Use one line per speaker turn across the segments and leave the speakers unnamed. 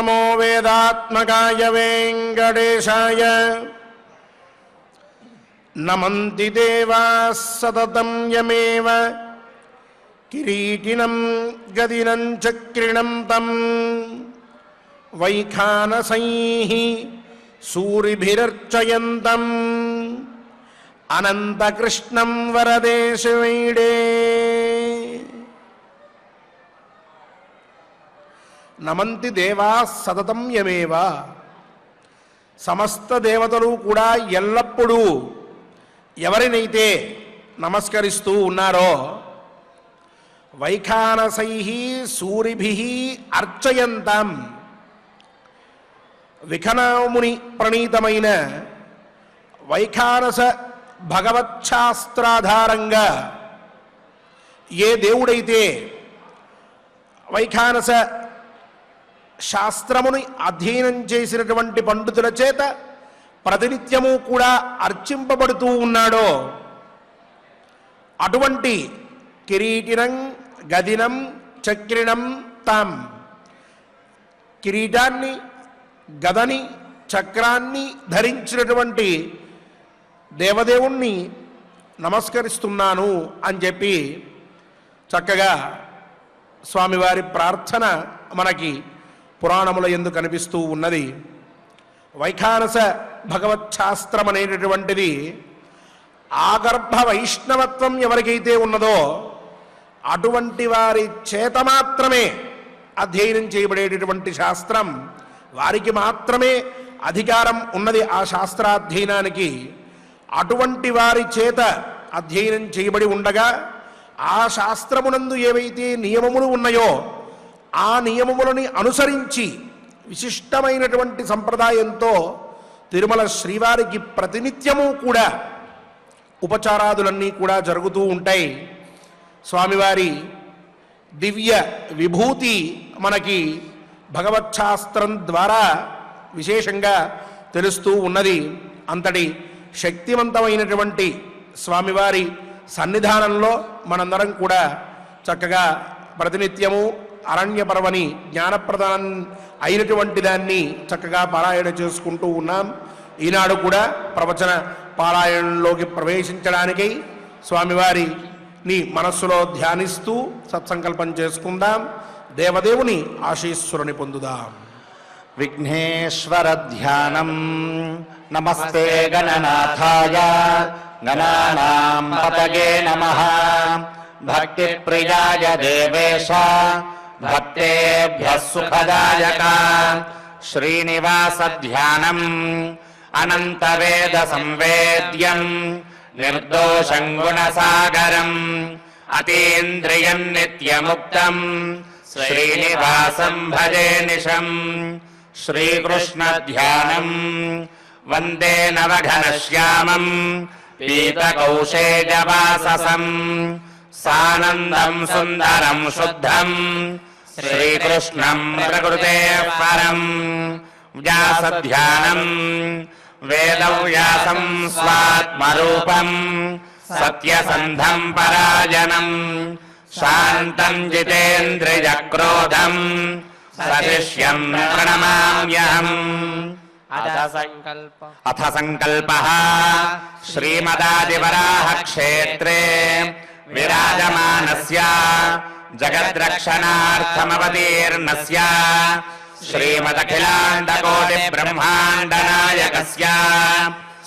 नमो वेदात्मकाय वेङ्कटेशाय नमन्ति देवाः सततं यमेव किरीटिनं गदिनं चक्रिणं तं वैखानसैः सूरिभिरर्चयन्तम् अनन्तकृष्णं वरदेशवीडे నమంతి దేవా సతతం యమేవ. సమస్త దేవతలు కూడా ఎల్లప్పుడూ ఎవరినైతే నమస్కరిస్తూ ఉన్నారో వైఖానసైః సూరిభిః అర్చయంతం, విఖనాముని ప్రణీతమైన వైఖానస భగవచ్ఛాస్త్రాధారంగా ఏ దేవుడైతే వైఖానస శాస్త్రముని అధ్యయనం చేసినటువంటి పండితుల చేత ప్రతినిత్యము కూడా అర్చింపబడుతూ ఉన్నాడో అటువంటి కిరీటినం గదినం చక్రిణం తాం, కిరీటాన్ని గదని చక్రాన్ని ధరించినటువంటి దేవదేవుణ్ణి నమస్కరిస్తున్నాను అని చెప్పి చక్కగా స్వామివారి ప్రార్థన మనకి పురాణముల యందు కనిపిస్తూ ఉన్నది. వైఖానస భగవచ్ఛాస్త్రం అనేటటువంటిది ఆగర్భ వైష్ణవత్వం ఎవరికైతే ఉన్నదో అటువంటి వారి చేత మాత్రమే అధ్యయనం చేయబడేటటువంటి శాస్త్రం. వారికి మాత్రమే అధికారం ఉన్నది ఆ శాస్త్రాధ్యయనానికి. అటువంటి వారి చేత అధ్యయనం చేయబడి ఉండగా ఆ శాస్త్రమునందు ఏవైతే నియమములు ఉన్నాయో ఆ నియమములని అనుసరించి విశిష్టమైనటువంటి సంప్రదాయంతో తిరుమల శ్రీవారికి ప్రతినిత్యము కూడా ఉపచారాదులన్నీ కూడా జరుగుతూ ఉంటాయి. స్వామివారి దివ్య విభూతి మనకి భగవచ్ఛాస్త్రం ద్వారా విశేషంగా తెలుస్తూ ఉన్నది. అంతటి శక్తివంతమైనటువంటి స్వామివారి సన్నిధానంలో మనందరం కూడా చక్కగా ప్రతినిత్యము అరణ్య పర్వని జ్ఞానప్రదానం అయినటువంటి దాన్ని చక్కగా పారాయణ చేసుకుంటూ ఉన్నాం. ఈనాడు కూడా ప్రవచన పారాయణంలోకి ప్రవేశించడానికై స్వామివారిని మనస్సులో ధ్యానిస్తూ సత్సంకల్పం చేసుకుందాం. దేవదేవుని ఆశీస్సురుని పొందుదాం.
విఘ్నేశ్వర ధ్యానం. నమస్తే గణనాథాయ గణానాం పతగే నమః. భక్తి ప్రియాయ దేవేశ భక్తేభ్యః సుఖదాయక. శ్రీనివాస ధ్యానం అనంత వేద సంవేద్యం నిర్దోషం గుణసాగరం అతీంద్రియం నిత్యముక్తం శ్రీనివాసం భజే నిశం. శ్రీకృష్ణ ధ్యానం వందే నవఘనశ్యామం పీతకౌశేజవాససం సానందం సుందరం శుద్ధం శ్రీకృష్ణం ప్రకృతేః పరం. వ్యాసధ్యానం వేదవ్యాసం స్వాత్మరూపం సత్యసంధం పరాయణం శాంతం జితేంద్రియక్రోధం సశిష్యం ప్రణమామ్యహం. అథ సంకల్పః శ్రీమదాదివరాహ క్షేత్రే విరాజమానస్య జగద్రక్షణార్థమవతీర్ణస్య శ్రీమదఖిలాండకోటి బ్రహ్మాండ నాయకస్య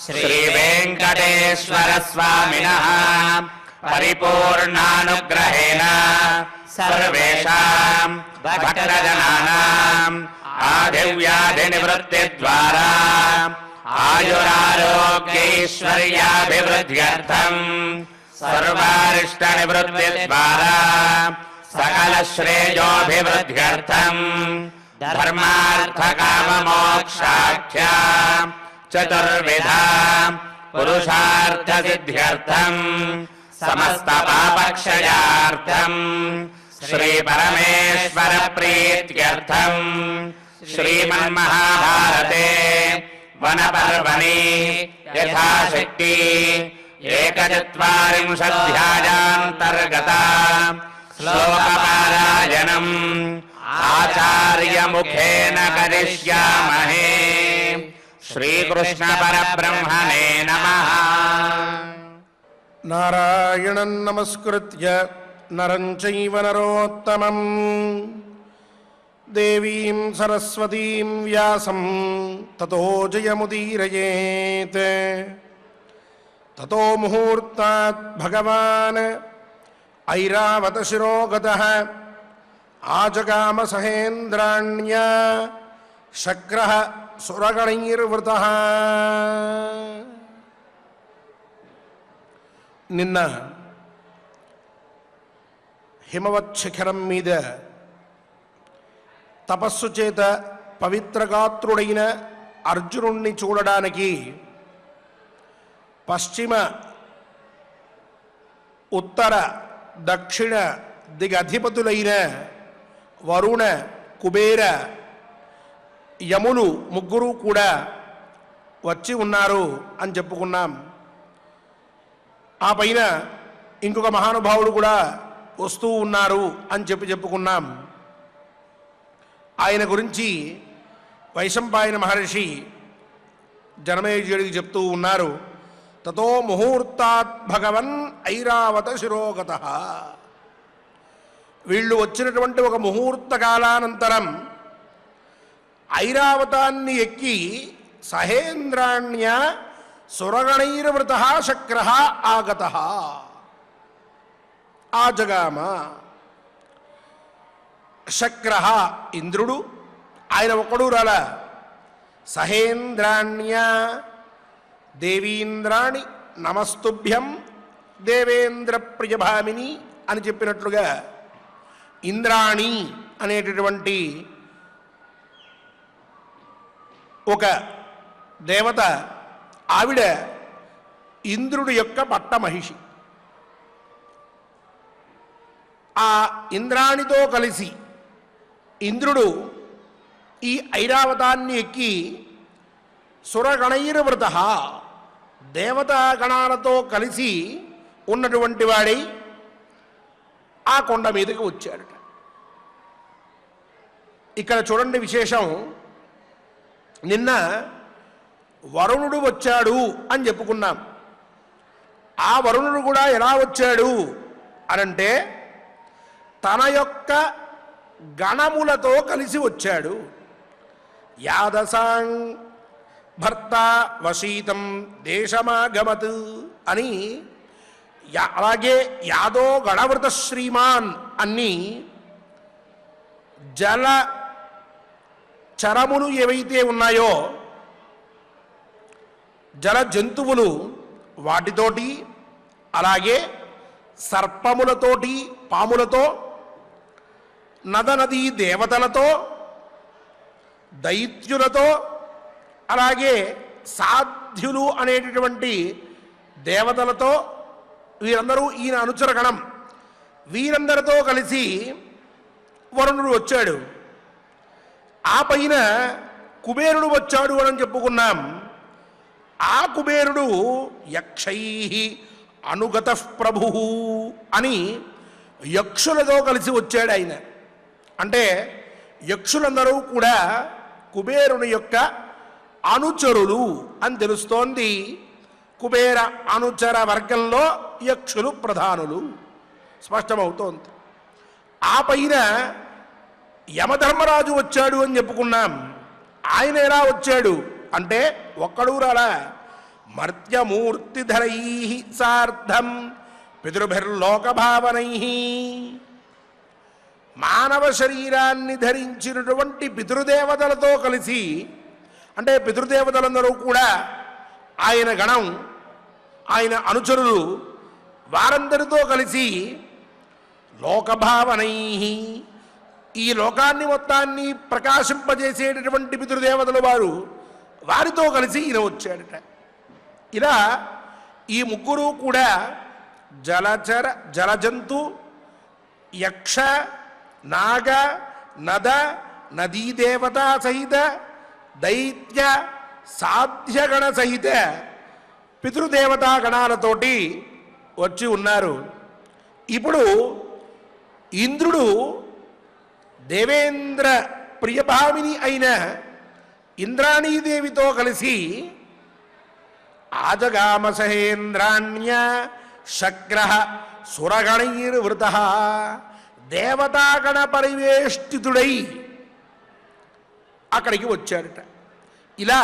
శ్రీ వెంకటేశ్వర స్వామినః పరిపూర్ణానుగ్రహేణ సర్వేషాం భక్తజనానాం ఆదివ్యాధి నివృత్తి ద్వారా ఆయురారోగ్యైశ్వర్యాభివృద్ధ్యర్థం సర్వారిష్ట నివృత్తి ద్వారా సకల శ్రేయోభివృద్ధ్యర్థం ధర్మార్థ కామ మోక్షాఖ్య చతుర్విధ పురుషార్థ సిద్ధ్యర్థం సమస్త పాపక్షయార్థం శ్రీ పరమేశ్వర ప్రీత్యర్థం శ్రీమన్మహాభారతే వనపర్వణి యథాశక్తి ఏకచత్వారింశధ్యాయాంతర్గత శ్లోకపారాయణం ఆచార్యముఖేన కరిష్యామహే. శ్రీకృష్ణ పరబ్రహ్మణే నమః.
నారాయణం నమస్కృత్య నరం చైవ నరోత్తమం దేవీం సరస్వతీం వ్యాసం తతో జయముదీరయేత్. తతో ముహూర్తాత్ భగవాన్ ఐరావత శిరోగతః ఆజగామ సహేంద్రాణ్య శక్రః సురగణైర్వృతః. నిన్న హిమవత్ శిఖరం మీద తపస్సు చేత పవిత్రగాత్రుడైన అర్జునుణ్ణి చూడడానికి పశ్చిమ ఉత్తర దక్షిణ దిగధిపతులైన వరుణ కుబేర యములు ముగ్గురు కూడా వచ్చి ఉన్నారు అని చెప్పుకున్నాం. ఆ పైన ఇంకొక మహానుభావుడు కూడా వస్తూ ఉన్నారు అని చెప్పుకున్నాం. ఆయన గురించి వైశంపాయన మహర్షి జనమేజయుడికి చెప్తూ ఉన్నారు. తతో ముహూర్తాత్ భగవన్ ఐరావత శిరోగతః. వీళ్ళు వచ్చినటువంటి ఒక ముహూర్త కాలానంతరం ఐరావతాన్ని ఎక్కి సహేంద్రాణ్య సురగణైర్వృతః శక్రః ఆగతః ఆజగామ. శక్రః ఇంద్రుడు, ఆయన ఒక్కడు రాలా. సహేంద్రాణ్య దేవీంద్రాణి నమస్తుభ్యం దేవేంద్ర ప్రియభామిని అని చెప్పినట్లుగా ఇంద్రాణి అనేటటువంటి ఒక దేవత, ఆవిడ ఇంద్రుడి యొక్క పట్టమహిషి. ఆ ఇంద్రాణితో కలిసి ఇంద్రుడు ఈ ఐరావతాన్ని ఎక్కి సురగణైర్వృతః దేవతాగణాలతో కలిసి ఉన్నటువంటి వాడై ఆ కొండ మీదకి వచ్చాడట. ఇక్కడ చూడండి విశేషం. నిన్న వరుణుడు వచ్చాడు అని చెప్పుకున్నాం. ఆ వరుణుడు కూడా ఎలా వచ్చాడు అనంటే తన యొక్క గణములతో కలిసి వచ్చాడు. యాదసాంగ్ భర్త వశీతం దేశమాగమత్ అని, అలాగే యాదో గణవృత శ్రీమాన్ అన్ని జల చరములు ఏవైతే ఉన్నాయో జల జంతువులు వాటితోటి, అలాగే సర్పములతోటి పాములతో, నదనదీ దేవతలతో, దైత్యులతో, అలాగే సాధ్యులు అనేటటువంటి దేవతలతో, వీరందరూ ఈయన అనుచరగణం, వీరందరితో కలిసి వరుణుడు వచ్చాడు. ఆ పైన కుబేరుడు వచ్చాడు అని చెప్పుకున్నాం. ఆ కుబేరుడు యక్షై అనుగత ప్రభు అని యక్షులతో కలిసి వచ్చాడు ఆయన. అంటే యక్షులందరూ కూడా కుబేరుని యొక్క అనుచరులు అని తెలుస్తోంది. కుబేర అనుచర వర్గంలో యక్షులు ప్రధానులు స్పష్టమవుతోంది. ఆ పైన యమధర్మరాజు వచ్చాడు అని చెప్పుకున్నాం. ఆయన ఎలా వచ్చాడు అంటే ఒక్కడు రాలా. మర్త్యమూర్తిధరై సార్ధం పితృభిర్లోకభావనై, మానవ శరీరాన్ని ధరించినటువంటి పితృదేవతలతో కలిసి, అంటే పితృదేవతలందరూ కూడా ఆయన గణం, ఆయన అనుచరులు, వారందరితో కలిసి లోకభావనై, ఈ లోకాన్ని మొత్తాన్ని ప్రకాశింపజేసేటటువంటి పితృదేవతలు వారు, వారితో కలిసి ఈయన వచ్చాడట. ఇలా ఈ ముగ్గురు కూడా జలచర జలజంతు యక్ష నాగ నద నదీదేవత సహిత దైత్య సాధ్యగణ సహిత పితృదేవతా గణాలతోటి వచ్చి ఉన్నారు. ఇప్పుడు ఇంద్రుడు దేవేంద్ర ప్రియభామిని అయిన ఇంద్రాణీదేవితో కలిసి ఆజగామ సహేంద్రాణ్య శక్ర సురగణైర్వృత దేవతాగణ పరివేష్టితుడై అక్కడికి వచ్చాడట. ఇలా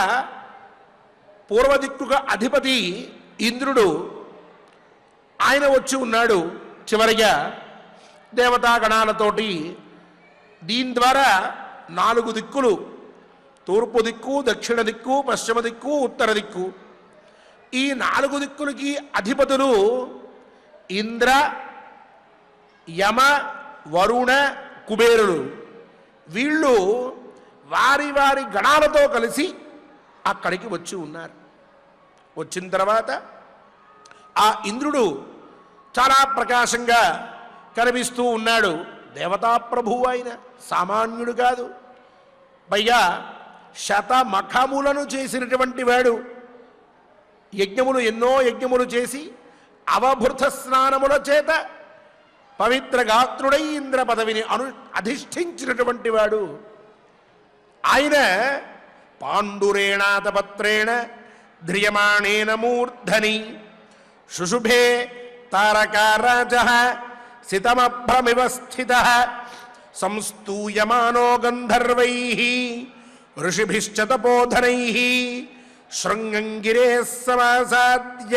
పూర్వదిక్కుగా అధిపతి ఇంద్రుడు ఆయన వచ్చి ఉన్నాడు. చివరిగా దేవతాగణాలతోటి దీని ద్వారా 4 దిక్కులు, తూర్పు దిక్కు, దక్షిణ దిక్కు, పశ్చిమ దిక్కు, ఉత్తర దిక్కు, ఈ 4 దిక్కులకి అధిపతులు ఇంద్ర, యమ, వరుణ, కుబేరులు. వీళ్ళు వారి వారి గణాలతో కలిసి అక్కడికి వచ్చి ఉన్నారు. వచ్చిన తర్వాత ఆ ఇంద్రుడు చాలా ప్రకాశంగా కనిపిస్తూ ఉన్నాడు. దేవతాప్రభువు ఆయన, సామాన్యుడు కాదు. పైగా శతమఖములను చేసినటువంటి వాడు. యజ్ఞములు, ఎన్నో యజ్ఞములు చేసి అవభృత స్నానముల చేత పవిత్ర గాత్రుడై ఇంద్ర పదవిని అధిష్ఠించినటువంటి వాడు ఆయన. పాండురేణాతపత్రేణ ధ్రియమాణేన మూర్ధని శుశుభే తారకారాజ సితమభ్రమివ స్థితః సంస్తూయమానో గంధర్వైః ఋషిభిశ్చ తపోధనైః శృంగంగిరే సమాసాద్య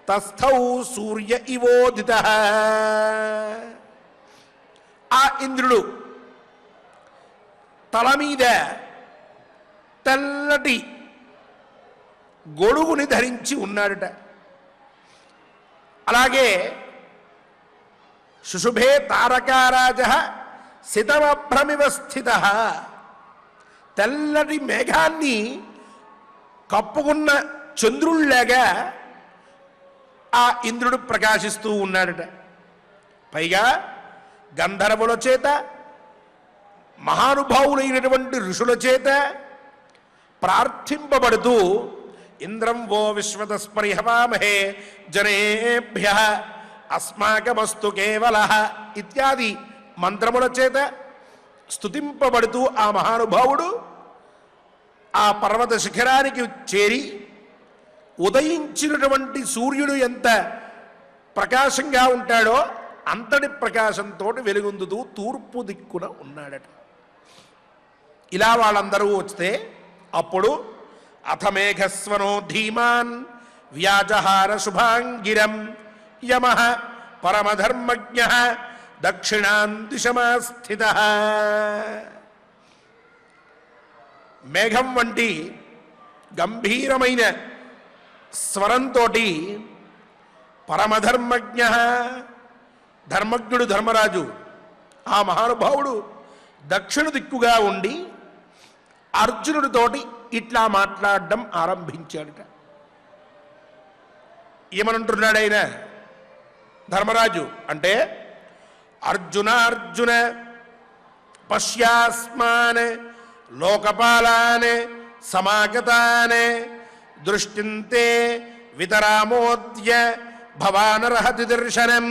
తస్థౌ సూర్య ఇవోదితః. ఆ ఇంద్రుడు తల మీద తెల్లటి గొడుగుని ధరించి ఉన్నాడట. అలాగే శుశుభే తారకారాజ సితమభ్రమివ స్థితః, తెల్లటి మేఘాన్ని కప్పుకున్న చంద్రుల్లాగా ఆ ఇంద్రుడు ప్రకాశిస్తూ ఉన్నాడట. పైగా గంధర్వుల చేత, మహానుభావులైనటువంటి ఋషుల చేత ప్రార్థింపబడుతూ ఇంద్రం వో విశ్వతస్పరిహవామహే జనేభ్య అస్మాకమస్తు కేవలః ఇత్యాది మంత్రముల చేత స్తుతింపబడుతూ ఆ మహానుభావుడు ఆ పర్వత శిఖరానికి చేరి ఉదయించినటువంటి సూర్యుడు ఎంత ప్రకాశంగా ఉంటాడో అంతటి ప్రకాశంతో వెలుగొందుతూ తూర్పు దిక్కున ఉన్నాడట. ఇలా వాళ్ళందరూ వస్తే అప్పుడు అథ మేఘస్వనో ధీమాన్ వ్యాజహార శుభాంగిరం యమః పరమధర్మజ్ఞః దక్షిణాం దిశమాస్థితః. మేఘం వంటి గంభీరమైన స్వరంతో పరమధర్మజ్ఞ, ధర్మజ్ఞుడు ధర్మరాజు ఆ మహానుభావుడు దక్షిణ దిక్కుగా ఉండి అర్జునుడితోటి ఇట్లా మాట్లాడడం ఆరంభించాడట. ఏమనంటున్నాడు ఆయన ధర్మరాజు అంటే, అర్జున అర్జున పశ్యాస్మాన్ లోకపాలాన్ సమాగతాన్ దృష్టింతే వితరామోద్య భవానర్హతి దర్శనం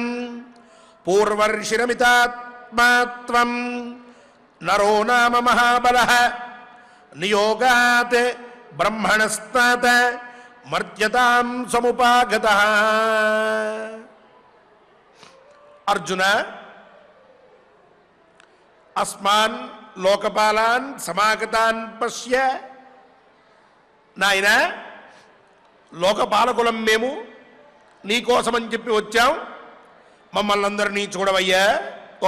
పూర్వర్షిరమితాత్మాత్వం నరో నామ మహాబలః నియోగాత్ బ్రహ్మణస్తాత మర్త్యతాం సముపాగతః. అర్జున, అస్మాన్ లోకపాలాన్ సమాగతాన్ పశ్య. నాయన, లోకపాలకులం మేము, నీకోసమని చెప్పి వచ్చాం, మమ్మల్ని అందరినీ చూడవయ్యా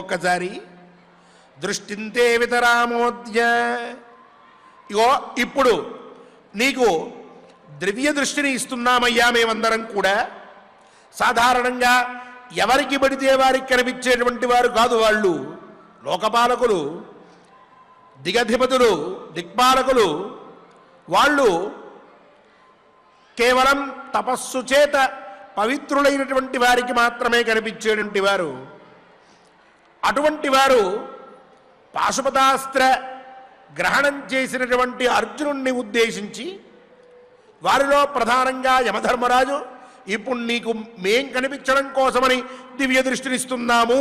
ఒక్కసారి. దృష్టింతే వితరామోద్య. ఇగో ఇప్పుడు నీకు ద్రవ్య దృష్టిని ఇస్తున్నామయ్యా మేమందరం కూడా. సాధారణంగా ఎవరికి పడితే వారికి కనిపించేటువంటి వారు కాదు వాళ్ళు. లోకపాలకులు, దిగధిపతులు, దిక్పాలకులు. వాళ్ళు కేవలం తపస్సు చేత పవిత్రులైనటువంటి వారికి మాత్రమే కనిపించేటువంటి వారు. అటువంటి వారు పాశుపతాస్త్ర గ్రహణం చేసినటువంటి అర్జునుణ్ణి ఉద్దేశించి, వారిలో ప్రధానంగా యమధర్మరాజు, ఇప్పుడు నీకు మేం కనిపించడం కోసమని దివ్య దృష్టినిస్తున్నాము,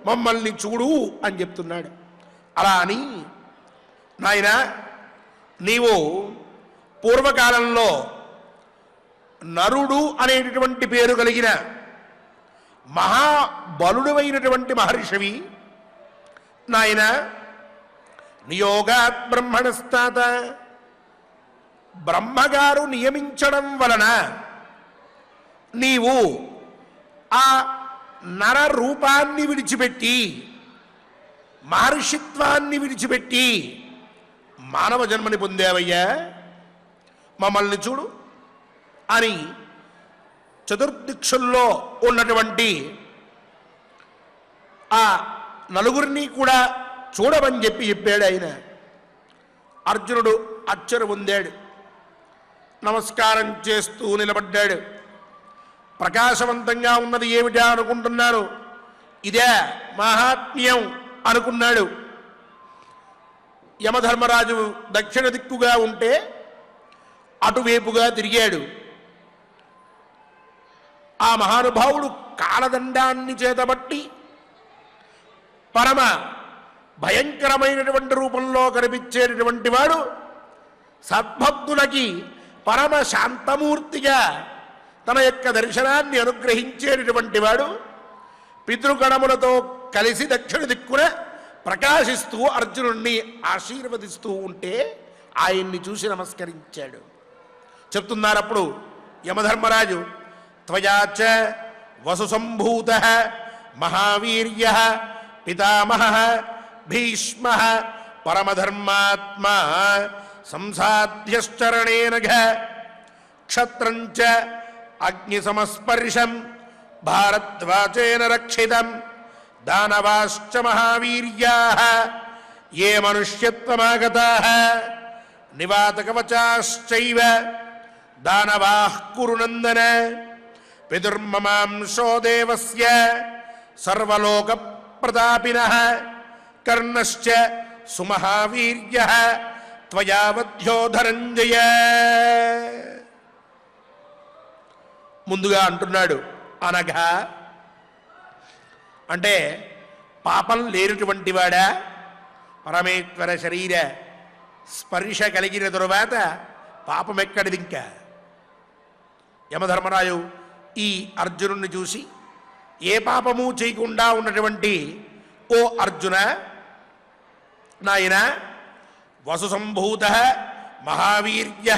మమ్మల్ని చూడు అని చెప్తున్నాడు. అలా అని నాయనా నీవు పూర్వకాలంలో నరుడు అనేటటువంటి పేరు కలిగిన మహాబలుడైనటువంటి మహర్షివి నాయన. నియోగాత్ బ్రహ్మణస్తాత, బ్రహ్మగారు నియమించడం వలన నీవు ఆ నర రూపాన్ని విడిచిపెట్టి మహర్షిత్వాన్ని విడిచిపెట్టి మానవ జన్మని పొందావయ్యా, మమ్మల్ని చూడు అని చతుర్దిక్షుల్లో ఉన్నటువంటి ఆ నలుగురిని కూడా చూడమని చెప్పాడు ఆయన. అర్జునుడు అచ్చరు పొందాడు, నమస్కారం చేస్తూ నిలబడ్డాడు. ప్రకాశవంతంగా ఉన్నది ఏమిటా అనుకుంటున్నాను, ఇదే మహాత్మ్యం అనుకున్నాడు. యమధర్మరాజు దక్షిణ దిక్కుగా ఉంటే అటువైపుగా తిరిగాడు. ఆ మహానుభావుడు కాలదండాన్ని చేతబట్టి పరమ భయంకరమైనటువంటి రూపంలో కనిపించేటటువంటి వాడు సద్భక్తులకి పరమ శాంతమూర్తిగా తన యొక్క దర్శనాన్ని అనుగ్రహించేటటువంటి వాడు పితృగణములతో కలిసి దక్షిణ దిక్కున ప్రకాశిస్తూ అర్జునుణ్ణి ఆశీర్వదిస్తూ ఉంటే ఆయన్ని చూసి నమస్కరించాడు. చెప్తున్నారప్పుడు యమధర్మరాజు, త్వయాచ వసు సంభూత మహావీర్య పితామహ భీష్మ పరమధర్మాత్మా సంసాధ్యశ్చరణేన క్షత్రంచ అగ్నిసమస్పర్శం భారద్వాచేన రక్షితం దానవాశ్చ మహావీర్యాః ఏ మనుష్యత్వమాగతాః నివాతకవచాశ్చైవ దానవాః కురు నందన పితుర్మమాంసో దేవస్య సర్వలోక ప్రతాపినః కర్ణశ్చ సుమహావీర్యః త్వయా వధ్యో ధనంజయ. ముందుగా అంటున్నాడు, అనగా అంటే పాపం లేనటువంటి వాడా, పరమేశ్వర శరీర స్పర్శ కలిగిన తరువాత పాపం ఎక్కడిది ఇంకా. యమధర్మరాజు ఈ అర్జునుడిని చూసి, ఏ పాపము చేయకుండా ఉన్నటువంటి ఓ అర్జున, నాయన వసు సంభూత మహావీర్య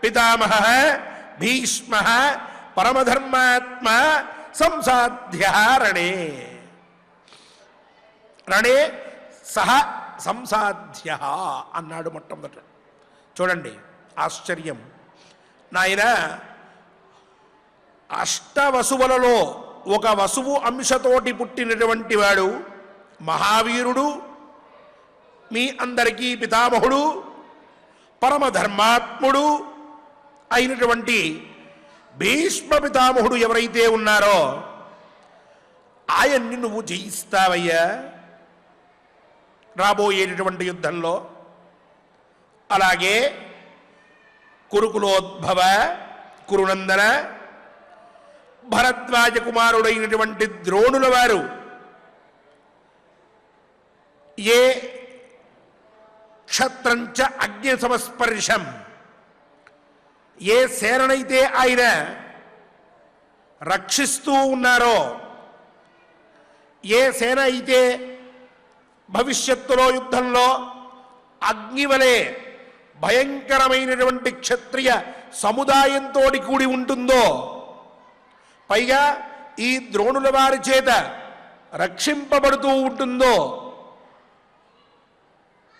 పితామహ భీష్మ పరమధర్మాత్మ సంసాధ్య రణే రణే సహ సంసాధ్య అన్నాడు మొట్టమొదట. చూడండి ఆశ్చర్యం. నాయన అష్టవసువులలో ఒక వసువు అంశతోటి పుట్టినటువంటి వాడు మహావీరుడు, మీ అందరికీ పితామహుడు, పరమధర్మాత్ముడు అయినటువంటి భీష్మ పితామహుడు ఎవరైతే ఉన్నారో ఆయన్ని నువ్వు జయిస్తావయ్యా రాబోయేటటువంటి యుద్ధంలో. అలాగే కురుకులోద్భవ కురునందన భరద్వాజ కుమారుడైనటువంటి ద్రోణుల వారు ఏ క్షత్రంచ అగ్ని సమస్పర్శం, ఏ సేననైతే ఆయన రక్షిస్తూ ఉన్నారో, ఏ సేన అయితే భవిష్యత్తులో యుద్ధంలో అగ్నివలే భయంకరమైనటువంటి క్షత్రియ సముదాయంతో కూడి ఉంటుందో, పైగా ఈ ద్రోణుల వారి చేత రక్షింపబడుతూ ఉంటుందో,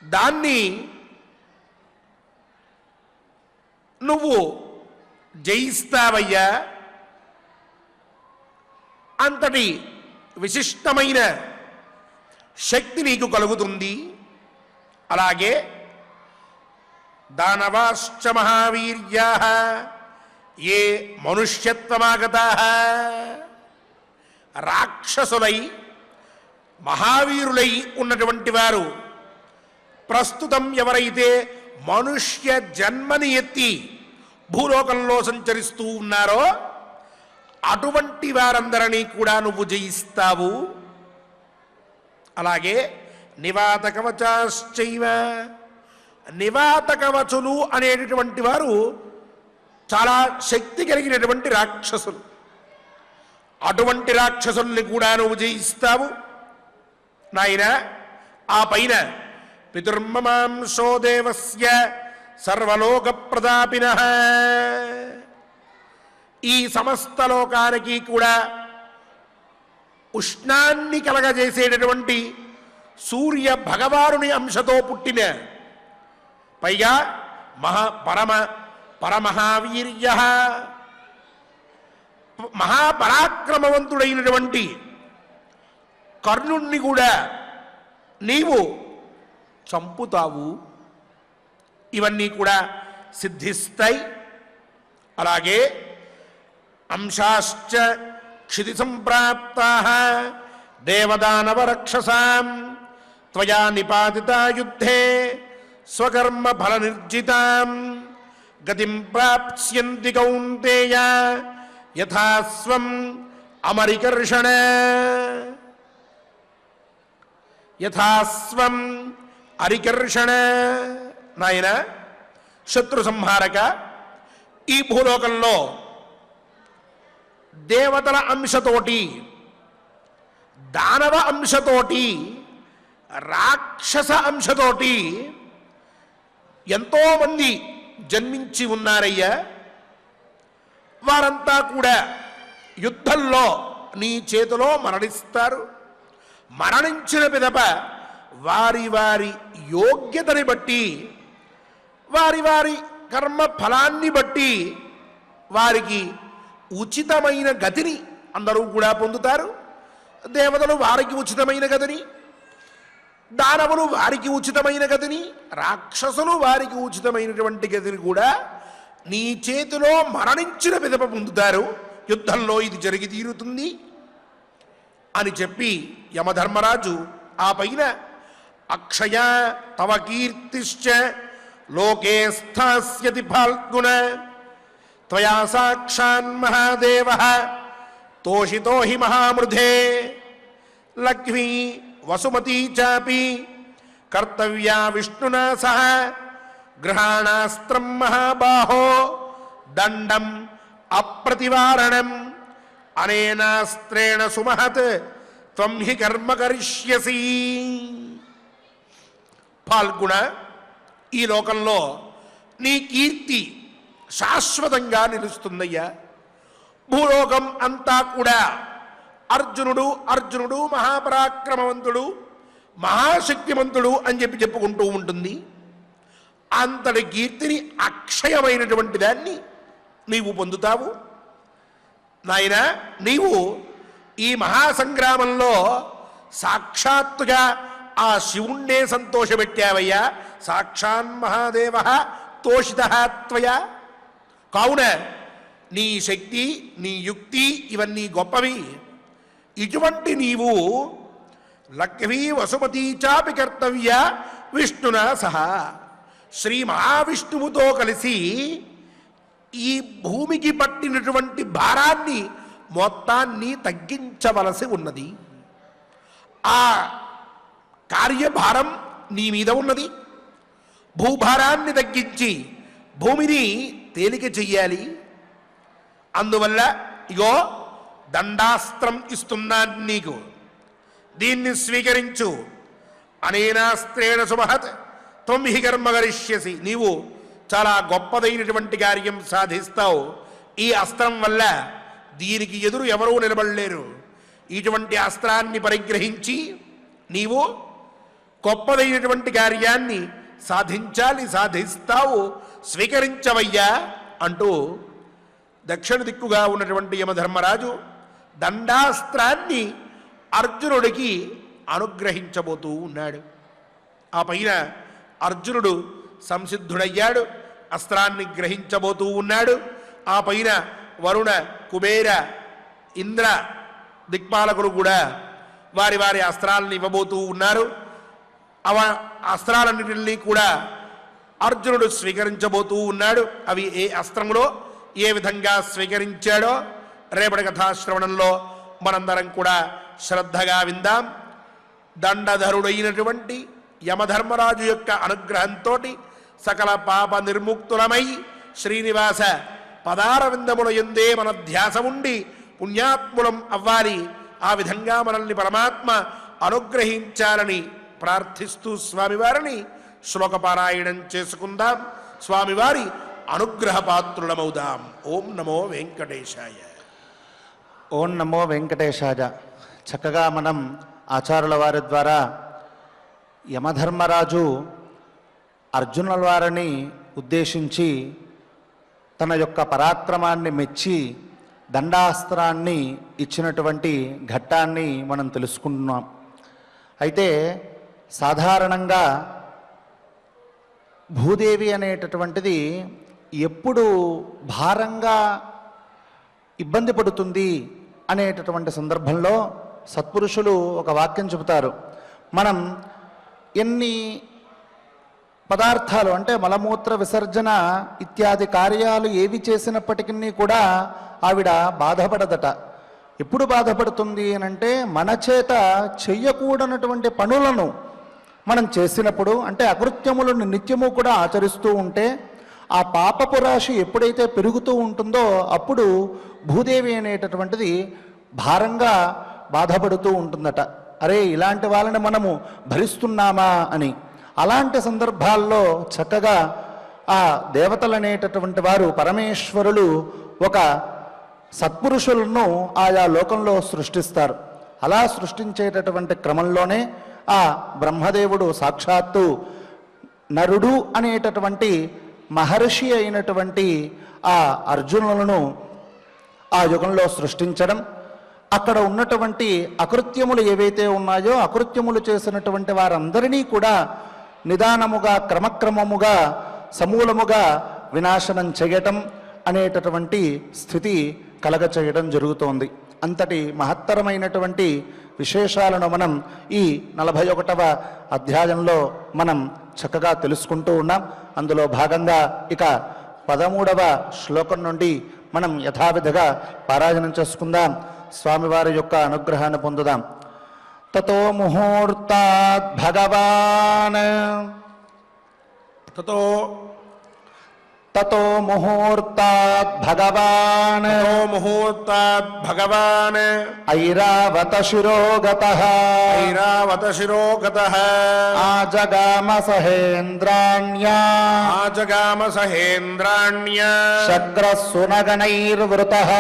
దాన్ని నువ్వు జయిస్తావయ్యా. అంతటి విశిష్టమైన శక్తి నీకు కలుగుతుంది. అలాగే దానవాశ్చ మహావీర్యాః ఏ మనుష్యత్వమాగతాః, రాక్షసులై మహావీరులై ఉన్నటువంటి వారు ప్రస్తుతం ఎవరైతే మనుష్య జన్మని ఎత్తి భూలోకంలో సంచరిస్తూ ఉన్నారో అటువంటి వారందరినీ కూడా నువ్వు జయిస్తావు. అలాగే నివాత కవచాశ్చైవ. నివాత కవచులు అనేటటువంటి వారు చాలా శక్తి కలిగినటువంటి రాక్షసులు. అటువంటి రాక్షసుల్ని కూడా నువ్వు జయిస్తావు నాయన. ఆ పైన పితుర్మమాంసో దేవస్య సర్వలోక ప్రదాపినః, ఈ సమస్త లోకానికి కూడా ఉష్ణాన్ని కలగజేసేటటువంటి సూర్య భగవానుని అంశతో పుట్టిన, పైగా పరమహావీర్య మహాపరాక్రమవంతుడైనటువంటి కర్ణుణ్ణి కూడా నీవు చంపుతావు. ఇవన్నీ కూడా సిద్ధిస్తాయి. అలాగే అంశాశ్చ క్షితి సంప్రాప్తాః దేవదానవ రక్షసాం త్వయా నిపాతితా యుద్ధే స్వకర్మ ఫల నిర్జితాం గతిం ప్రాప్స్యంతి కౌంతేయ యథాస్వం అమరికర్షణ. యథాస్వం అరికర్షణ. నాయన శత్రు సంహారక, ఈ భూలోకంలో దేవతల అంశతోటి, దానవ అంశతోటి, రాక్షస అంశతోటి ఎంతోమంది జన్మించి ఉన్నారయ్యా. వారంతా కూడా యుద్ధంలో నీ చేతిలో మరణిస్తారు. మరణించిన పిదప వారి వారి యోగ్యతని బట్టి, వారి వారి కర్మ ఫలాన్ని బట్టి వారికి ఉచితమైన గతిని అందరూ కూడా పొందుతారు. దేవతలు వారికి ఉచితమైన గతిని, దానవులు వారికి ఉచితమైన గతిని, రాక్షసులు వారికి ఉచితమైనటువంటి గతిని కూడా నీ చేతిలో మరణించిన పిదప పొందుతారు. యుద్ధంలో ఇది జరిగి తీరుతుంది అని చెప్పి యమధర్మరాజు ఆ పైన అక్షయ తవ కీర్తిశ్చ లోకే స్థాస్యతి ఫాల్గుణ త్వయా సాక్షాన్ మహాదేవః తోషితో హి మహామృధే లక్ష్మీ వసుమతీ చాపి కర్తవ్యా విష్ణునా సహ గృహాణాస్త్రం మహాబాహో దండం అప్రతివారణం అనేనాస్త్రేణ సుమహత్ త్వం హి కర్మ కరిష్యసి. ఫాల్గుణ, ఈ లోకంలో నీ కీర్తి శాశ్వతంగా నిలుస్తుందయ్యా. భూలోకం అంతా కూడా అర్జునుడు మహాపరాక్రమవంతుడు, మహాశక్తిమంతుడు అని చెప్పి చెప్పుకుంటూ ఉంటుంది. అంతటి కీర్తిని అక్షయమైనటువంటి దాన్ని నీవు పొందుతావు నాయన. నీవు ఈ మహాసంగ్రామంలో సాక్షాత్తుగా ఆ శివుణ్ణే సంతోషపెట్టావయ్యా. సాక్షాన్ మహాదేవ తోషిత త్వయా. కావున నీ శక్తి, నీ యుక్తి ఇవన్నీ గొప్పవి. ఇటువంటి నీవు లక్ష్మీ వసుమతీ చాపి కర్తవ్య విష్ణునా సహా, శ్రీ మహావిష్ణువుతో కలిసి ఈ భూమికి పట్టినటువంటి భారాన్ని మొత్తాన్ని తగ్గించవలసి ఉన్నది. ఆ కార్యభారం నీ మీద ఉన్నది. భూభారాన్ని తగ్గించి భూమిని తేలిక చెయ్యాలి. అందువల్ల ఇగో దండాస్త్రం ఇస్తున్నాను నీకు, దీన్ని స్వీకరించు. అనేనాస్త్రేణ సుమహత్ త్వం హి కర్మ కరిష్యసి. నీవు చాలా గొప్పదైనటువంటి కార్యం సాధిస్తావు. ఈ అస్త్రం వల్ల దీనికి ఎదురు ఎవరూ నిలబడలేరు. ఇటువంటి అస్త్రాన్ని పరిగ్రహించి నీవు గొప్పదైనటువంటి కార్యాన్ని సాధించాలి, సాధిస్తావు, స్వీకరించవయ్యా అంటూ దక్షిణ దిక్కుగా ఉన్నటువంటి యమధర్మరాజు దండాస్త్రాన్ని అర్జునుడికి అనుగ్రహించబోతూ ఉన్నాడు. ఆ పైన అర్జునుడు సంసిద్ధుడయ్యాడు, అస్త్రాన్ని గ్రహించబోతూ ఉన్నాడు. ఆ పైన వరుణ, కుబేర, ఇంద్ర దిక్పాలకులు కూడా వారి వారి అస్త్రాలను ఇవ్వబోతూ ఉన్నారు. అస్త్రాలన్నింటినీ కూడా అర్జునుడు స్వీకరించబోతూ ఉన్నాడు. అవి ఏ అస్త్రంలో ఏ విధంగా దండధరుడైనటువంటి యమధర్మరాజు యొక్క అనుగ్రహంతో సకల పాప నిర్ముక్తులమై శ్రీనివాస పదారవిందముల యందే మన ధ్యాస ఉండి పుణ్యాత్ములం అవ్వాలి. ఆ విధంగా మనల్ని పరమాత్మ అనుగ్రహించాలని ప్రార్థిస్తూ స్వామివారిని శ్లోకపారాయణం చేసుకుందాం. స్వామివారి అనుగ్రహపాత్రులమవుదాం. ఓం నమో వెంకటేశాయ.
ఓం నమో వెంకటేశాయ. చక్కగా మనం ఆచార్యుల వారి ద్వారా యమధర్మరాజు అర్జునుల వారిని ఉద్దేశించి తన యొక్క పరాక్రమాన్ని మెచ్చి దండాస్త్రాన్ని ఇచ్చినటువంటి ఘట్టాన్ని మనం తెలుసుకుంటున్నాం. అయితే సాధారణంగా భూదేవి అనేటటువంటిది ఎప్పుడు భారంగా ఇబ్బంది పడుతుంది అనేటటువంటి సందర్భంలో సత్పురుషులు ఒక వాక్యం చెబుతారు. మనం ఎన్ని పదార్థాలు అంటే మలమూత్ర విసర్జన ఇత్యాది కార్యాలు ఏవి చేసినప్పటికీ కూడా ఆవిడ బాధపడదట. ఎప్పుడు బాధపడుతుంది అనంటే మన చేత చెయ్యకూడనటువంటి పనులను మనం చేసినప్పుడు, అంటే అకృత్యములను నిత్యము కూడా ఆచరిస్తూ ఉంటే ఆ పాపపు రాశి ఎప్పుడైతే పెరుగుతూ ఉంటుందో అప్పుడు భూదేవి అనేటటువంటిది భారంగా బాధపడుతూ ఉంటుందట. అరే ఇలాంటి వాళ్ళని మనము భరిస్తున్నామా అని. అలాంటి సందర్భాల్లో చక్కగా ఆ దేవతలు అనేటటువంటి వారు పరమేశ్వరులు ఒక సత్పురుషులను ఆయా లోకంలో సృష్టిస్తారు. అలా సృష్టించేటటువంటి క్రమంలోనే ఆ బ్రహ్మదేవుడు సాక్షాత్తు నరుడు అనేటటువంటి మహర్షి అయినటువంటి ఆ అర్జునులను ఆ యుగంలో సృష్టించడం, అక్కడ ఉన్నటువంటి అకృత్యములు ఏవైతే ఉన్నాయో అకృత్యములు చేసినటువంటి వారందరినీ కూడా నిదానముగా క్రమక్రమముగా సమూలముగా వినాశనం చేయటం అనేటటువంటి స్థితి కలగచేయడం జరుగుతోంది. అంతటి మహత్తరమైనటువంటి విశేషాలను మనం ఈ 41వ అధ్యాయంలో మనం చక్కగా తెలుసుకుంటూ ఉన్నాం. అందులో భాగంగా ఇక 13వ శ్లోకం నుండి మనం యథావిధిగా పారాయణం చేసుకుందాం. స్వామివారి యొక్క అనుగ్రహాన్ని పొందుదాం. తతో ముహూర్తాత్ భగవాన్ తతో ముహూర్తాత్ భగవాన్ ఐరావత శిరోగతః ఆజగామ సహేంద్రాణ్యా శక్రస్సునగణైర్వృతః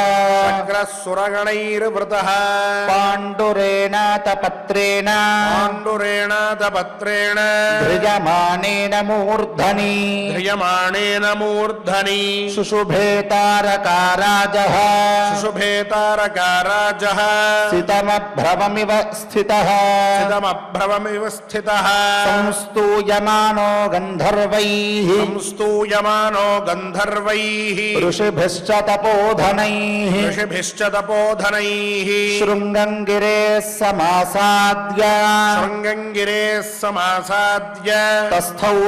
పాండురేణాత పత్రేణ ధ్రియమాణేన మూర్ధని శుశుభే తారకారాజః సితమభ్రవమివ స్థితః సంస్తూయమానో గంధర్వైః ఋషిభిశ్చ తపోధనైః శృంగం గిరేః సమాసాద్య తస్థౌ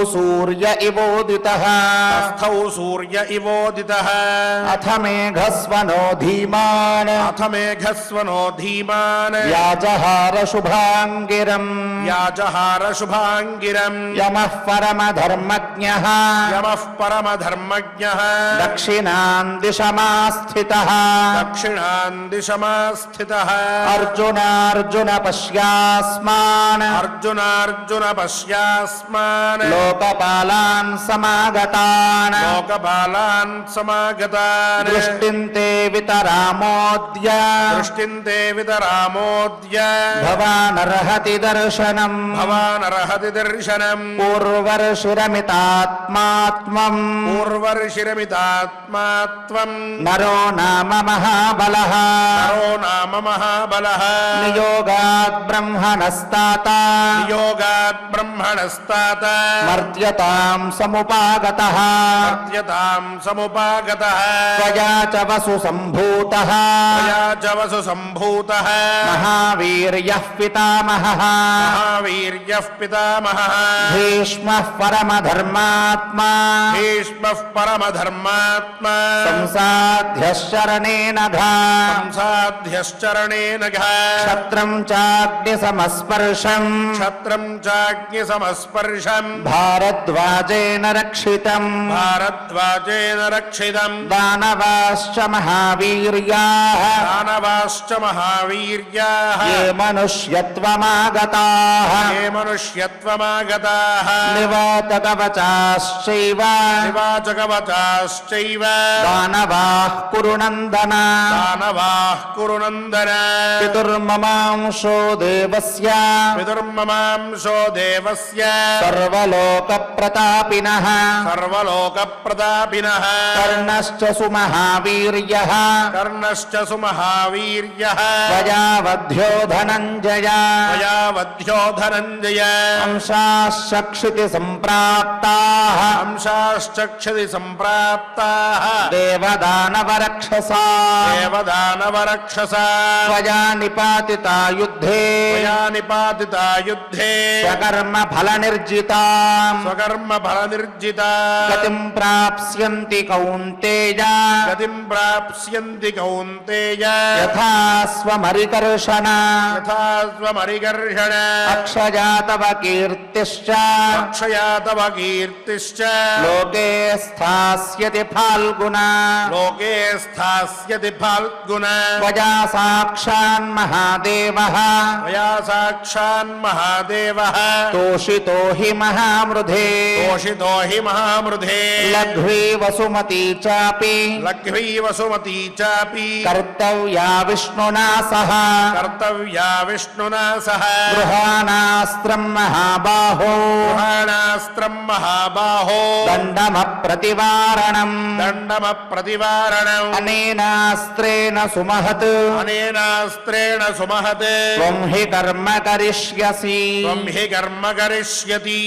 సూర్య ఇవోదితః అథ మేఘస్వనో ధీమాన్ యాజహార శుభాంగిరం యమః పరమధర్మజ్ఞః దక్షిణాం దిశమాస్థితః అర్జున పశ్యాస్మాన్ లోకపాలాన్ సమాగతాన్ దృష్టింతే వితరామోద్య భవానర్హతి దర్శనం పూర్వర్షిరమితాత్మాత్మం నరో నామ మహాబలః నియోగాద్ బ్రహ్మణస్తాత మర్త్యతాం సముపాగతః
సంసాద్యతాం సముపాగతః
त्वया च वसु सम्भूतः
त्वया च वसु सम्भूतः
महावीर्यः पितामहः
महावीर्यः पितामहः
भीष्मः परमधर्मात्मा
भीष्मः परमधर्मात्मा
संसाध्यश्चरणेन घा
संसाध्यश्चरणेन घ
क्षत्रं चाग्निसमस्पर्शम्
क्षत्रं चाग्निसमस्पर्शम्
भारद्वाजेन रक्षितम्
भारद्वाजेन रक्षितम्
दानवाश्च महावीर्याः
दानवाश्च महावीर्याः
ये मनुष्यत्वमागताः
ये मनुष्यत्वमागताः
निवातकवचाश्चैव
निवाचकवचाश्चैव
दानवाः कुरु नन्दन
दानवाः कुरु नन्दन
पितुर्ममांशो देवस्य
पितुर्ममांशो देवस्य
सर्वलोकप्रतापिनः
सर्वलोकप्रतापिनः
कर्णश्च सुमहावीर्यः
कर्णश्च सुमहावीर्यः
त्वया वध्यो धनञ्जय
त्वया वध्यो धनञ्जय
अंशाश्चक्षिति सम्प्राप्ताः
अंशाश्चक्षति सम्प्राप्ताः
देवदानवरक्षसा
देवदानवरक्षसा
त्वया निपातिता युद्धे
त्वया निपातिता युद्धे
स्वकर्मफलनिर्जिताम्
स्वकर्मफलनिर्जिता
गतिं प्राप्स्यन्ति कौन्तेय
गतिं प्राप्स्यन्ति कौन्तेय
यथा स्वमरिकर्षण
यथा स्वमरिकर्षण
अक्षया तव कीर्तिश्च
अक्षया तव कीर्तिश्च
लोके स्थास्यति फाल्गुन
लोके स्थास्यति फाल्गुन
त्वया साक्षान्महादेवः
त्वया साक्षान्महादेवः
तोषितो हि महामृधे
तोषितो हि महामृधे
लघ्वी वसुमती चापि
लघ्वी वसुमती चापि
कर्तव्या विष्णुना सह
कर्तव्या विष्णुना सह
गृहाणास्त्रं महाबाहो
गृहाणास्त्रं महाबाहो
दण्डमप्रतिवारणम्
दण्डमप्रतिवारणम्
अनेनास्त्रेण सुमहत्
अनेनास्त्रेण सुमहत्
त्वं हि कर्म करिष्यसि
त्वं हि कर्म करिष्यति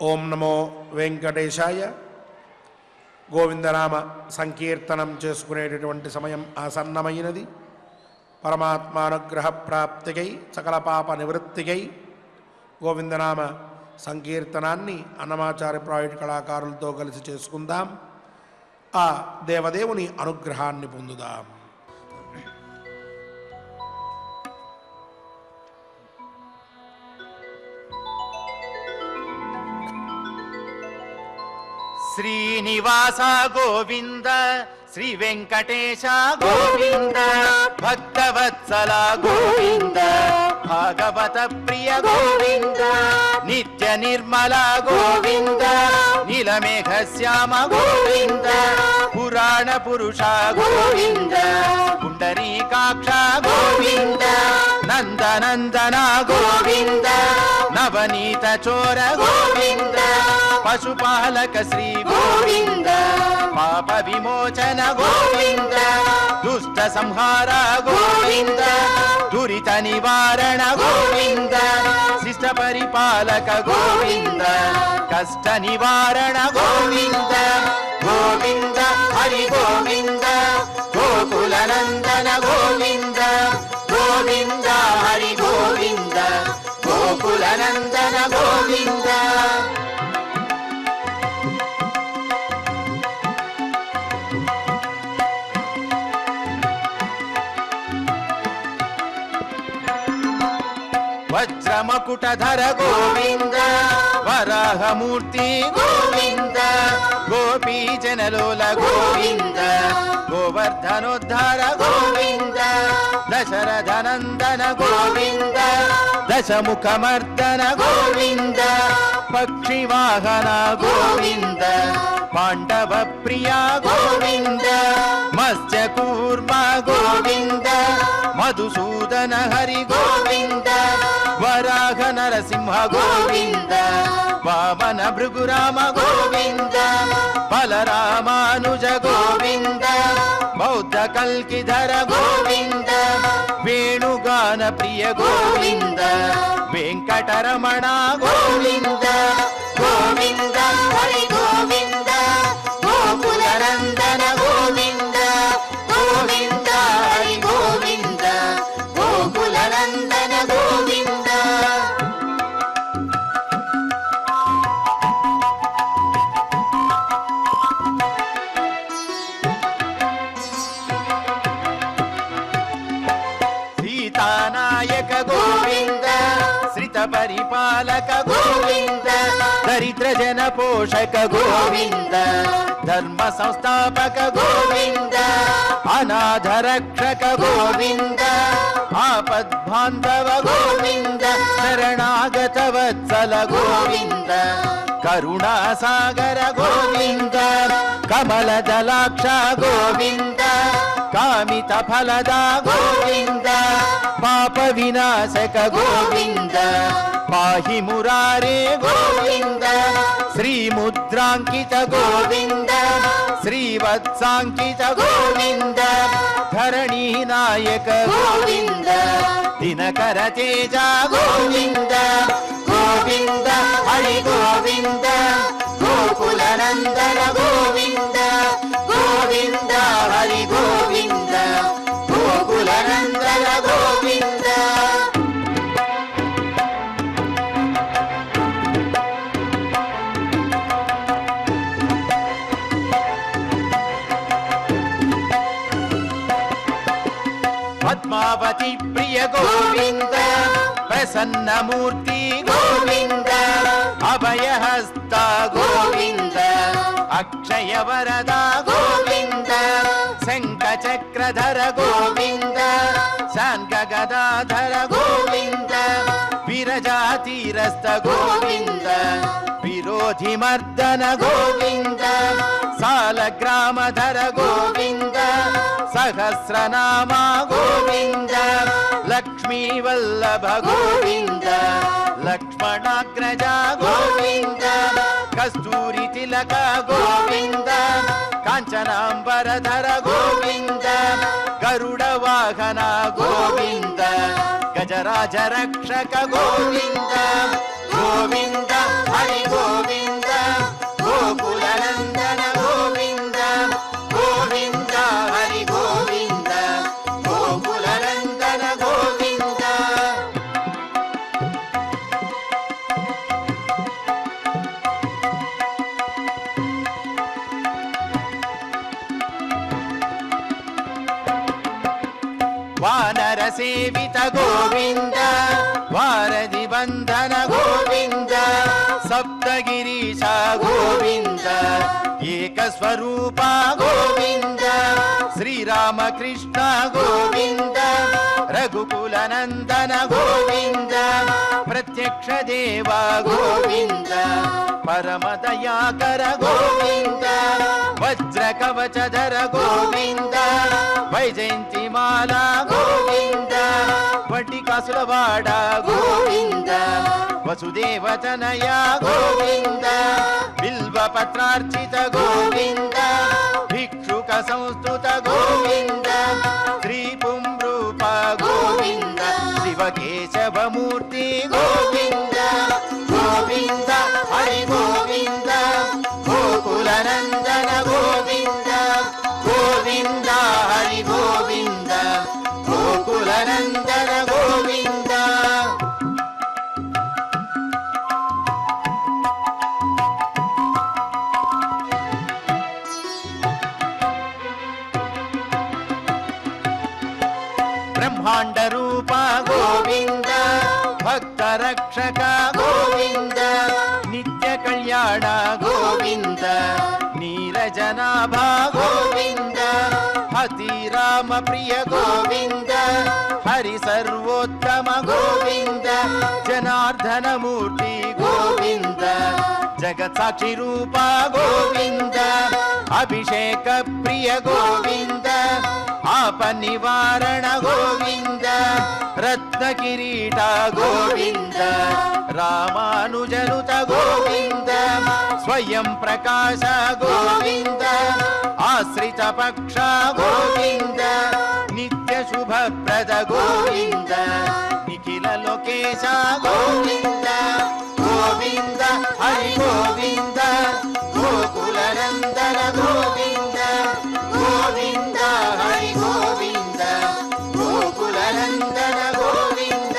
ఓం నమో వెంకటేశాయ. గోవిందనామ సంకీర్తనం చేసుకునేటటువంటి సమయం ఆసన్నమైనది. పరమాత్మానుగ్రహ ప్రాప్తికై సకల పాప నివృత్తికై గోవిందనామ సంకీర్తనాన్ని అన్నమాచార్య ప్రాజెక్ట్ కళాకారులతో కలిసి చేసుకుందాం. ఆ దేవదేవుని అనుగ్రహాన్ని పొందుదాం.
శ్రీనివాస గోవింద శ్రీ వెంకటేశ గోవింద భక్తవత్సల గోవింద భాగవత ప్రియ గోవింద నిత్య నిర్మల గోవింద నీలమేఘ శ్యామ గోవింద పురాణ పురుష గోవింద పుండరీకాక్ష గోవింద నందనందన గోవింద నవనీత చోర గోవింద పశుపాలక శ్రీ గోవింద పాప విమోచన గోవింద దుష్ట సంహార గోవింద దురిత నివారణ గోవింద శిష్ట పరిపాలక గోవింద కష్ట నివారణ గోవింద గోవింద హరి గోవింద గోకుల నందన గోవింద గోవింద హరి గోవింద గోకుల నందన గోవింద వజ్రమకుటధర గోవింద వరాహమూర్తి గోవింద గోపీ జనలోల గోవింద గోవర్ధనోద్ధార గోవింద దశరథనందన గోవింద దశముఖమర్దన గోవింద పక్షివాహన గోవింద పాండవ ప్రియ గోవింద మత్స్యకూర్మ గోవింద మధుసూదన హరి గోవింద వరాహ నరసింహ గోవింద వామన భృగురామ గోవింద బలరామానుజ గోవింద బౌద్ధ కల్కిధర గోవింద వేణుగాన ప్రియ గోవింద వెంకటరమణ గోవింద
గోవింద హరి గోవింద గోకుల నందన గోవింద గోవింద హరి గోవింద గోకుల నందన గోవింద
సీతానాయక గోవింద శ్రిత పరిపాలక గోవింద దరిద్ర జన పోషక గోవింద ధర్మ సంస్థాపక గోవింద అనాథ రక్షక గోవింద ఆపద్బాంధవ గోవింద శరణాగత వత్సల గోవింద కరుణాసాగర గోవింద కమల దళాక్ష గోవింద కామిత ఫలద గోవింద పాప వినాశక గోవింద పాహి మురారే గోవింద శ్రీముద్రాంకిత గోవింద శ్రీవత్సాంకిత గోవింద ధరణీ నాయక
గోవింద
దినకర తేజ గోవింద
గోవింద హరి గోవింద గోకుల నందన గోవింద గోవింద హరి గోవింద గోకుల నందన గోవింద
పద్మావతి ప్రియ గోవింద ప్రసన్నమూర్తి
గోవింద
అభయహస్త
గోవింద
అక్షయ వరద
గోవింద
శంఖ చక్రధర
గోవింద
శాంగ గదాధర
గోవింద
విరజాతీరస్థ
గోవింద
విరోధి మర్దన
గోవింద
సాలగ్రామధర
గోవింద
సహస్రనామ
గోవింద
లక్ష్మీ వల్లభ
గోవింద
లక్ష్మణాగ్రజ
గోవింద
కస్తూరి తిలక
గోవింద
కాంచనాంబరధర
గోవింద
గరుడ వాహన
గోవింద
గజరాజ రక్షక
గోవింద గోవింద హరి గోవింద గోకుల నందన గోవింద గోవింద హరి గోవింద గోకుల నందన గోవింద
వానర సేవిత
గోవింద
వారధి బంధన
గోవింద
సప్తగిరీశ
గోవింద
ఏక స్వరూప
గోవింద
శ్రీరామకృష్ణ
గోవింద
రఘుకుల నందన
గోవింద
ప్రత్యక్ష దేవ
గోవింద
పరమ దయాకర
గోవింద
వజ్ర కవచధర
గోవింద
వైజయంతి మాల
గోవింద
వటికాసులవాడ
గోవింద
వసుదేవ తనయ
గోవింద
బిల్వ పత్రార్చిత
గోవింద
భిక్షుక సంస్థుత
గోవింద
శ్రీ పుంరూప
గోవింద
శివకేశవమూర్తి
గోవింద గోవింద హరి గోవింద గోకుల నందన గోవింద గోవింద హరి గోవింద గోకుల నందన గోవింద
బ్రహ్మాండ రూప
గోవింద
భక్త రక్షక
గోవింద
నిత్య కళ్యాణ
గోవింద
నీరజనాభ
గోవింద
హతి రామ ప్రియ
గోవింద
హరి సర్వోత్తమ
గోవింద
జనార్దన మూర్తి
గోవింద
జగత్ సాక్షి రూప
గోవింద
అభిషేక ప్రియ
గోవింద
ఆప నివారణ
గోవింద
రత్న కిరీట
గోవింద
రామానుజనుత
గోవింద
స్వయం ప్రకాశ
గోవింద
ఆశ్రిత పక్ష
గోవింద
నిత్య శుభప్రద
గోవింద
వెంకటేశ
గోవింద గోవింద హరి గోవింద గోకులనందన గోవింద గోవింద హరి గోవింద గోకులనందన గోవింద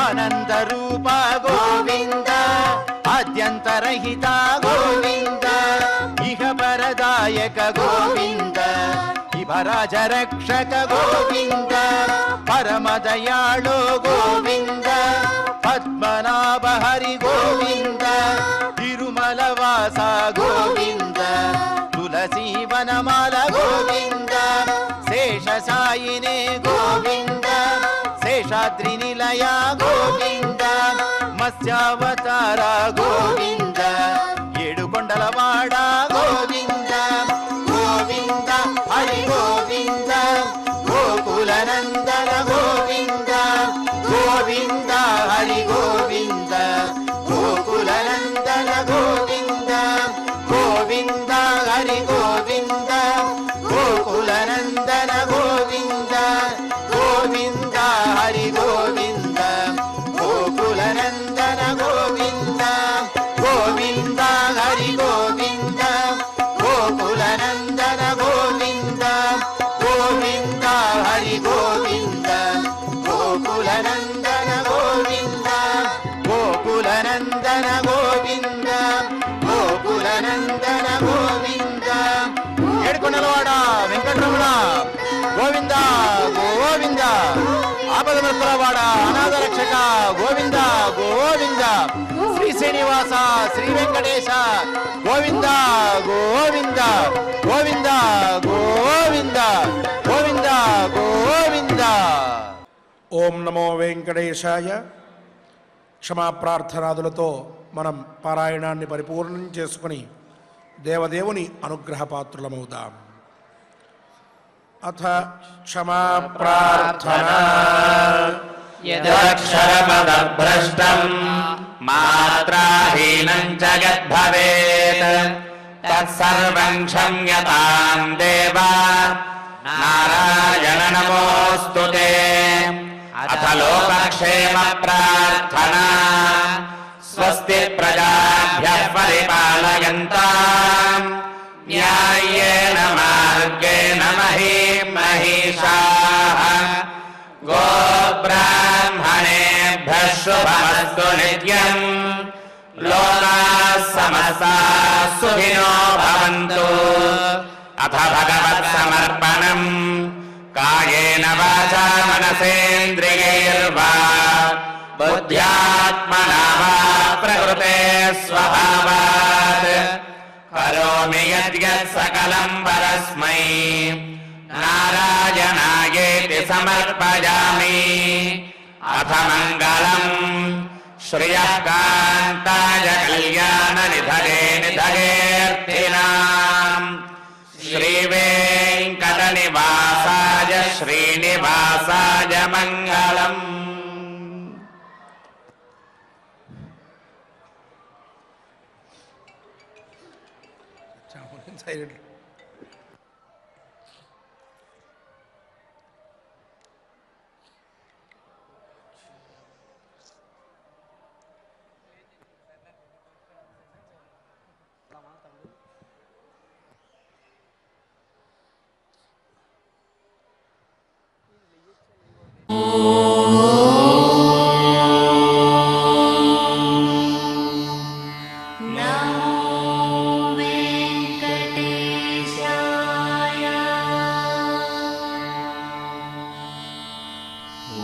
ఆనంద రూప
గోవింద
ఆద్యంతరహిత
గోవింద
ఇహ పరదాయక
గోవింద
ఇభరాజ రక్షక
గోవింద
పరమదయాళో
గోవింద
పద్మనాభ హరి
గోవింద
తిరుమల వాస
గోవింద
తులసీ వనమాల
గోవింద
శేష సాయినే
గోవింద
శేషాద్రి నిలయ
గోవింద
మత్స్యావతార
గోవింద
ఏడుకొండలవాడ
గోవింద గోవింద హరి గోవింద గోకులనందన గోవింద గోవింద హరి గోవింద గోకులనందన గోవింద గోవింద హరి గోవింద గోకులనందన గోవింద గోవింద హరి గోవింద గోకులనందన గోవింద గోవింద హరి గోవింద గోకులనందన గోవింద గోవింద హరి గోవింద గోకులనందన గోవింద గోకులనందన గోవింద గోకులనందన గోవింద
ఏడుకొండలవాడ వెంకటరమణ గోవింద గోవింద ఆపదమర్తలవాడ అనాథ రక్షక గోవింద గోవింద శ్రీ శ్రీనివాస శ్రీ వెంకటేశ గోవింద గోవింద గోవింద గోవింద గోవింద గోవింద.
ఓం నమో వెంకటేశాయ. క్షమాప్రార్థనాదులతో మనం పారాయణాన్ని పరిపూర్ణం చేసుకుని దేవదేవుని అనుగ్రహపాత్రులమవుదాం. అథ క్షమాప్రార్థనా.
యదక్షరపదభ్రష్టం మాత్రాహీనం చ యద్భవేత్ తత్సర్వం క్షమ్యతాం దేవా నారాయణ నమోऽस्तु తే. అథ లోకక్షేమ ప్రార్థనా. స్వస్తి ప్రజాభ్యః పరిపాలయంతాం న్యాయేన మార్గేణ మహీం మహిషాః. గోబ్రాహ్మణేభ్యः శుభమస్తు నిత్యం. లోకాः సమస్తాः సుఖినో భవంతు. అథ భగవత్సమర్పణం. కాయేన వాచా మనసేంద్రియైర్వా బుద్ధ్యాత్మనా వా ప్రకృతే స్వభావాత్ కరోమి యద్యత్ సకలం పరస్మై నారాయణాయేతి సమర్పయామి. అథ మంగళం శ్రియః కాంతాయ కళ్యాణ నిధయే నిధయేర్థినాం శ్రీవేంకట నివాసాయ శ్రీనివాసాయ మంగళం.
సైలెంట్.